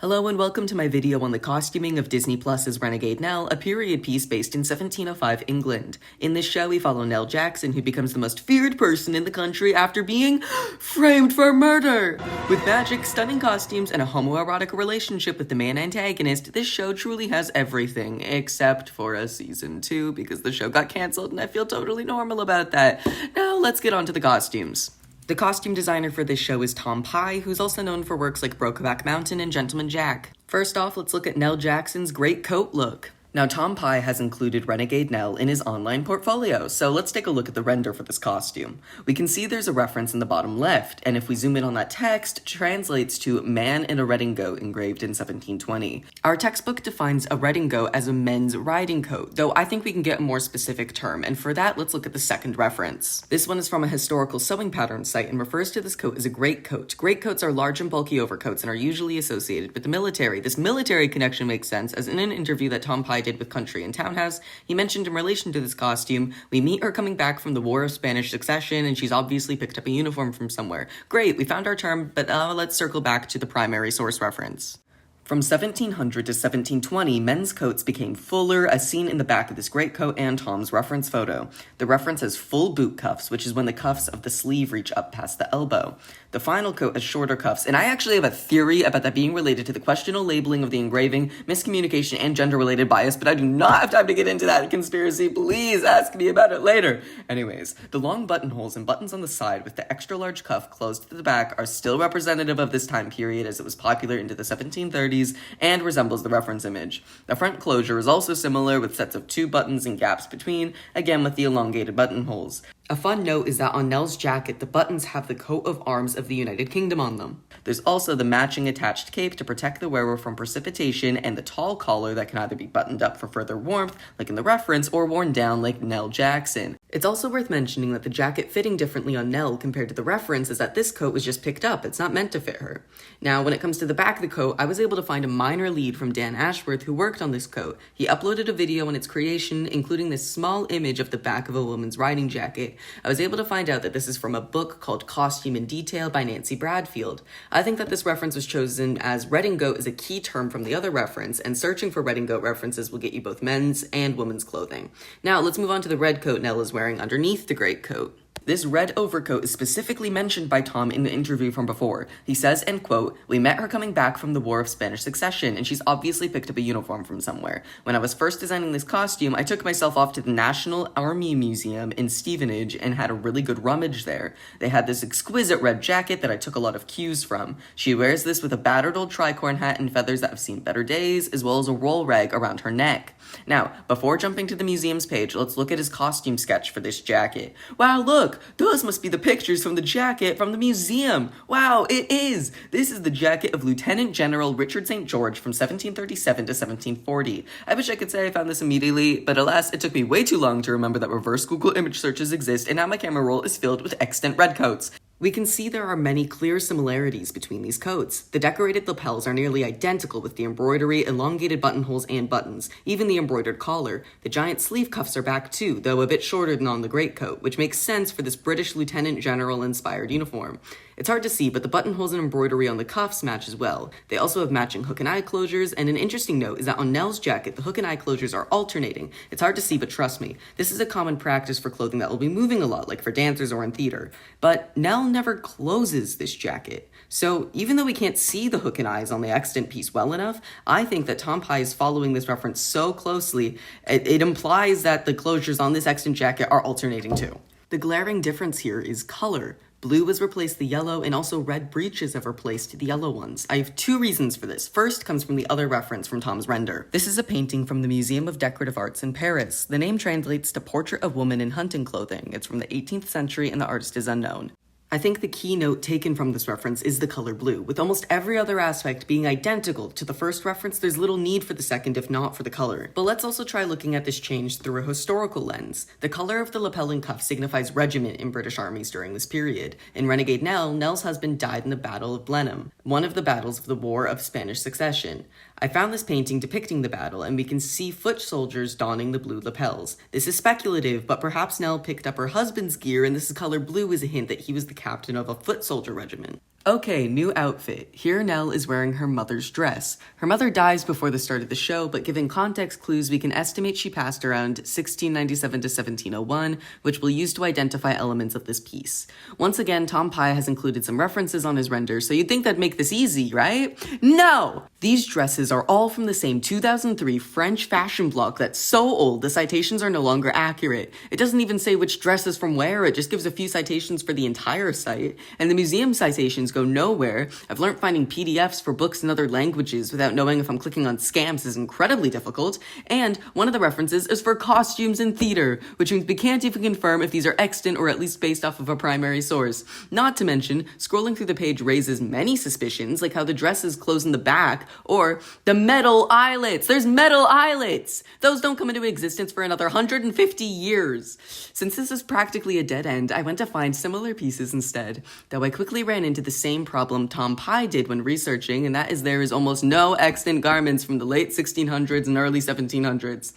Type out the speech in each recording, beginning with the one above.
Hello and welcome to my video on the costuming of Disney Plus's Renegade Nell, a period piece based in 1705 England. In this show, we follow Nell Jackson, who becomes the most feared person in the country after being framed for murder. With magic, stunning costumes, and a homoerotic relationship with the main antagonist, this show truly has everything, except for a season 2, because the show got cancelled and I feel totally normal about that. Now let's get on to the costumes. The costume designer for this show is Tom Pye, who's also known for works like Brokeback Mountain and Gentleman Jack. First off, let's look at Nell Jackson's great coat look. Now, Tom Pye has included Renegade Nell in his online portfolio, so let's take a look at the render for this costume. We can see there's a reference in the bottom left, and if we zoom in on that text, it translates to man in a redingote engraved in 1720. Our textbook defines a redingote as a men's riding coat, though I think we can get a more specific term, and for that, let's look at the second reference. This one is from a historical sewing pattern site and refers to this coat as a greatcoat. Greatcoats are large and bulky overcoats and are usually associated with the military. This military connection makes sense, as in an interview that Tom Pye did with Country and Townhouse, he mentioned in relation to this costume, we meet her coming back from the War of Spanish Succession and she's obviously picked up a uniform from somewhere. Great, we found our term, but let's circle back to the primary source reference. From 1700 to 1720, men's coats became fuller, as seen in the back of this greatcoat and Tom's reference photo. The reference has full boot cuffs, which is when the cuffs of the sleeve reach up past the elbow. The final coat has shorter cuffs, and I actually have a theory about that being related to the questionable labeling of the engraving, miscommunication, and gender-related bias, but I do not have time to get into that conspiracy. Please ask me about it later. Anyways, the long buttonholes and buttons on the side with the extra-large cuff closed to the back are still representative of this time period, as it was popular into the 1730s, and resembles the reference image. The front closure is also similar, with sets of 2 buttons and gaps between, again with the elongated buttonholes. A fun note is that on Nell's jacket, the buttons have the coat of arms of the United Kingdom on them. There's also the matching attached cape to protect the wearer from precipitation, and the tall collar that can either be buttoned up for further warmth, like in the reference, or worn down like Nell Jackson. It's also worth mentioning that the jacket fitting differently on Nell compared to the reference is that this coat was just picked up, it's not meant to fit her. Now, when it comes to the back of the coat, I was able to find a minor lead from Dan Ashworth, who worked on this coat. He uploaded a video on its creation, including this small image of the back of a woman's riding jacket. I was able to find out that this is from a book called Costume in Detail by Nancy Bradfield. I think that this reference was chosen as redingote is a key term from the other reference, and searching for redingote references will get you both men's and women's clothing. Now, let's move on to the red coat Nell is wearing underneath the greatcoat. This red overcoat is specifically mentioned by Tom in the interview from before. He says, and quote, "We met her coming back from the War of Spanish Succession, and she's obviously picked up a uniform from somewhere. When I was first designing this costume, I took myself off to the National Army Museum in Stevenage and had a really good rummage there. They had this exquisite red jacket that I took a lot of cues from. She wears this with a battered old tricorn hat and feathers that have seen better days, as well as a roll rag around her neck." Now, before jumping to the museum's page, let's look at his costume sketch for this jacket. Wow, look! Those must be the pictures from the jacket from the museum! Wow, it is! This is the jacket of Lieutenant General Richard St. George from 1737 to 1740. I wish I could say I found this immediately, but alas, it took me way too long to remember that reverse Google image searches exist, and now my camera roll is filled with extant redcoats. We can see there are many clear similarities between these coats. The decorated lapels are nearly identical with the embroidery, elongated buttonholes, and buttons, even the embroidered collar. The giant sleeve cuffs are back too, though a bit shorter than on the greatcoat, which makes sense for this British Lieutenant General-inspired uniform. It's hard to see, but the buttonholes and embroidery on the cuffs match as well. They also have matching hook and eye closures, and an interesting note is that on Nell's jacket, the hook and eye closures are alternating. It's hard to see, but trust me, this is a common practice for clothing that will be moving a lot, like for dancers or in theater. But Nell never closes this jacket. So even though we can't see the hook and eyes on the extant piece well enough, I think that Tom Pye is following this reference so closely, it implies that the closures on this extant jacket are alternating too. The glaring difference here is color. Blue has replaced the yellow, and also red breeches have replaced the yellow ones. I have 2 reasons for this. First comes from the other reference from Tom's render. This is a painting from the Museum of Decorative Arts in Paris. The name translates to Portrait of Woman in Hunting Clothing. It's from the 18th century, and the artist is unknown. I think the key note taken from this reference is the color blue. With almost every other aspect being identical to the first reference, there's little need for the second if not for the color. But let's also try looking at this change through a historical lens. The color of the lapel and cuff signifies regiment in British armies during this period. In Renegade Nell, Nell's husband died in the Battle of Blenheim, one of the battles of the War of Spanish Succession. I found this painting depicting the battle, and we can see foot soldiers donning the blue lapels. This is speculative, but perhaps Nell picked up her husband's gear, and this color blue is a hint that he was the captain of a foot soldier regiment. Okay, new outfit. Here Nell is wearing her mother's dress. Her mother dies before the start of the show, but given context clues, we can estimate she passed around 1697 to 1701, which we'll use to identify elements of this piece. Once again, Tom Pye has included some references on his render, so you'd think that'd make this easy, right? No! These dresses are all from the same 2003 French fashion blog that's so old the citations are no longer accurate. It doesn't even say which dress is from where, it just gives a few citations for the entire site, and the museum citations go nowhere. I've learned finding PDFs for books in other languages without knowing if I'm clicking on scams is incredibly difficult, and one of the references is for costumes in theater, which means we can't even confirm if these are extant or at least based off of a primary source. Not to mention, scrolling through the page raises many suspicions, like how the dresses close in the back, or the metal eyelets. There's metal eyelets! Those don't come into existence for another 150 years. Since this is practically a dead end, I went to find similar pieces instead, though I quickly ran into the same problem Tom Pye did when researching, and that is there is almost no extant garments from the late 1600s and early 1700s.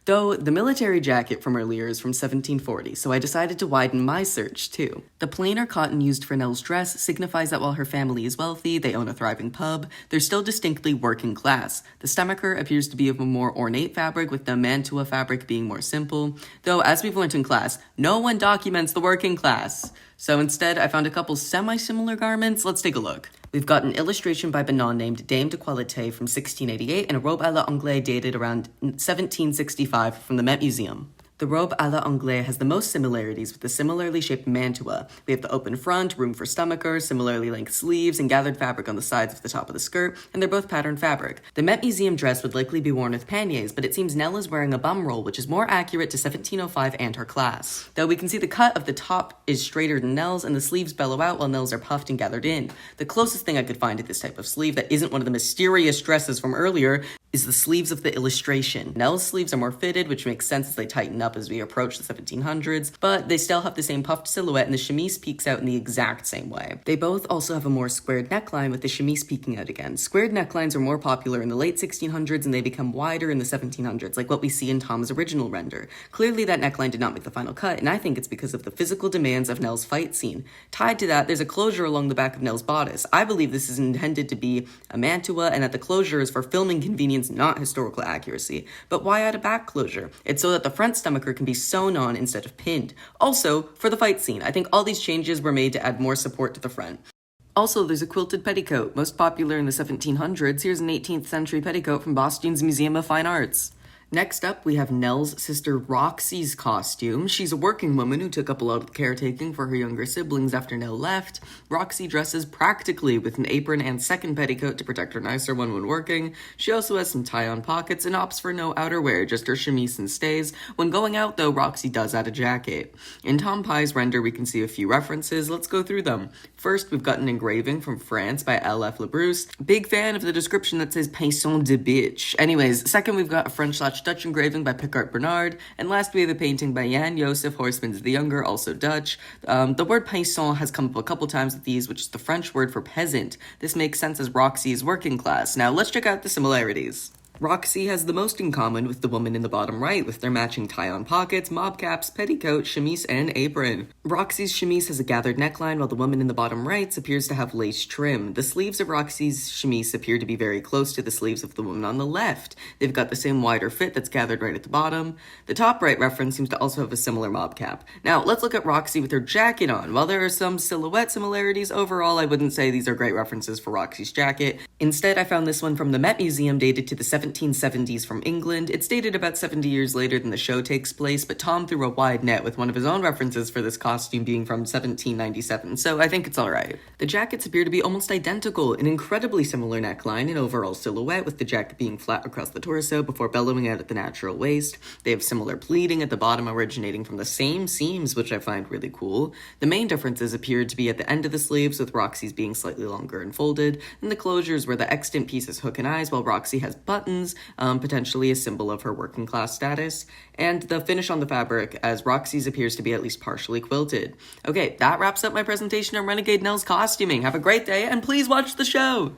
Though the military jacket from earlier is from 1740, so I decided to widen my search too. The plainer cotton used for Nell's dress signifies that while her family is wealthy, they own a thriving pub, they're still distinctly working class. The stomacher appears to be of a more ornate fabric, with the mantua fabric being more simple, though as we've learned in class, no one documents the working class. So instead, I found a couple semi-similar garments. Let's take a look. We've got an illustration by Benon named Dame de Qualité from 1688 and a robe à l'Anglaise dated around 1765 from the Met Museum. The robe à l'Anglaise has the most similarities with the similarly shaped mantua. We have the open front, room for stomacher, similarly length sleeves, and gathered fabric on the sides of the top of the skirt, and they're both patterned fabric. The Met Museum dress would likely be worn with panniers, but it seems Nell is wearing a bum roll, which is more accurate to 1705 and her class. Though we can see the cut of the top is straighter than Nell's, and the sleeves bellow out while Nell's are puffed and gathered in. The closest thing I could find to this type of sleeve that isn't one of the mysterious dresses from earlier is the sleeves of the illustration. Nell's sleeves are more fitted, which makes sense as they tighten up as we approach the 1700s, but they still have the same puffed silhouette and the chemise peeks out in the exact same way. They both also have a more squared neckline with the chemise peeking out again. Squared necklines are more popular in the late 1600s and they become wider in the 1700s, like what we see in Tom's original render. Clearly that neckline did not make the final cut, and I think it's because of the physical demands of Nell's fight scene. Tied to that, there's a closure along the back of Nell's bodice. I believe this is intended to be a mantua and that the closure is for filming convenience, not historical accuracy. But why add a back closure? It's so that the front stomacher can be sewn on instead of pinned. Also, for the fight scene, I think all these changes were made to add more support to the front. Also, there's a quilted petticoat, most popular in the 1700s. Here's an 18th century petticoat from Boston's Museum of Fine Arts. Next up, we have Nell's sister Roxy's costume. She's a working woman who took up a lot of the caretaking for her younger siblings after Nell left. Roxy dresses practically with an apron and second petticoat to protect her nicer one when working. She also has some tie-on pockets and opts for no outerwear, just her chemise and stays. When going out, though, Roxy does add a jacket. In Tom Pye's render, we can see a few references. Let's go through them. First, we've got an engraving from France by L.F. Labrousse. Big fan of the description that says Pinson de bitch. Anyways, second, we've got a French/Dutch engraving by Picard Bernard, and last we have a painting by Jan Joseph Horsmans the Younger, also Dutch. The word paysan has come up a couple times with these, which is the French word for peasant. This makes sense as Roxy is working class. Now let's check out the similarities. Roxy has the most in common with the woman in the bottom right, with their matching tie-on pockets, mob caps, petticoat, chemise, and apron. Roxy's chemise has a gathered neckline, while the woman in the bottom right appears to have lace trim. The sleeves of Roxy's chemise appear to be very close to the sleeves of the woman on the left. They've got the same wider fit that's gathered right at the bottom. The top right reference seems to also have a similar mob cap. Now, let's look at Roxy with her jacket on. While there are some silhouette similarities, overall I wouldn't say these are great references for Roxy's jacket. Instead, I found this one from the Met Museum dated to the 1770s from England. It's dated about 70 years later than the show takes place, but Tom threw a wide net with one of his own references for this costume being from 1797, so I think it's alright. The jackets appear to be almost identical, an incredibly similar neckline and overall silhouette, with the jacket being flat across the torso before bellowing out at the natural waist. They have similar pleating at the bottom originating from the same seams, which I find really cool. The main differences appeared to be at the end of the sleeves, with Roxy's being slightly longer and folded, and the closures where the extant piece is hook and eyes, while Roxy has buttons, potentially a symbol of her working class status, and the finish on the fabric, as Roxy's appears to be at least partially quilted. Okay, that wraps up my presentation on Renegade Nell's costuming. Have a great day, and please watch the show!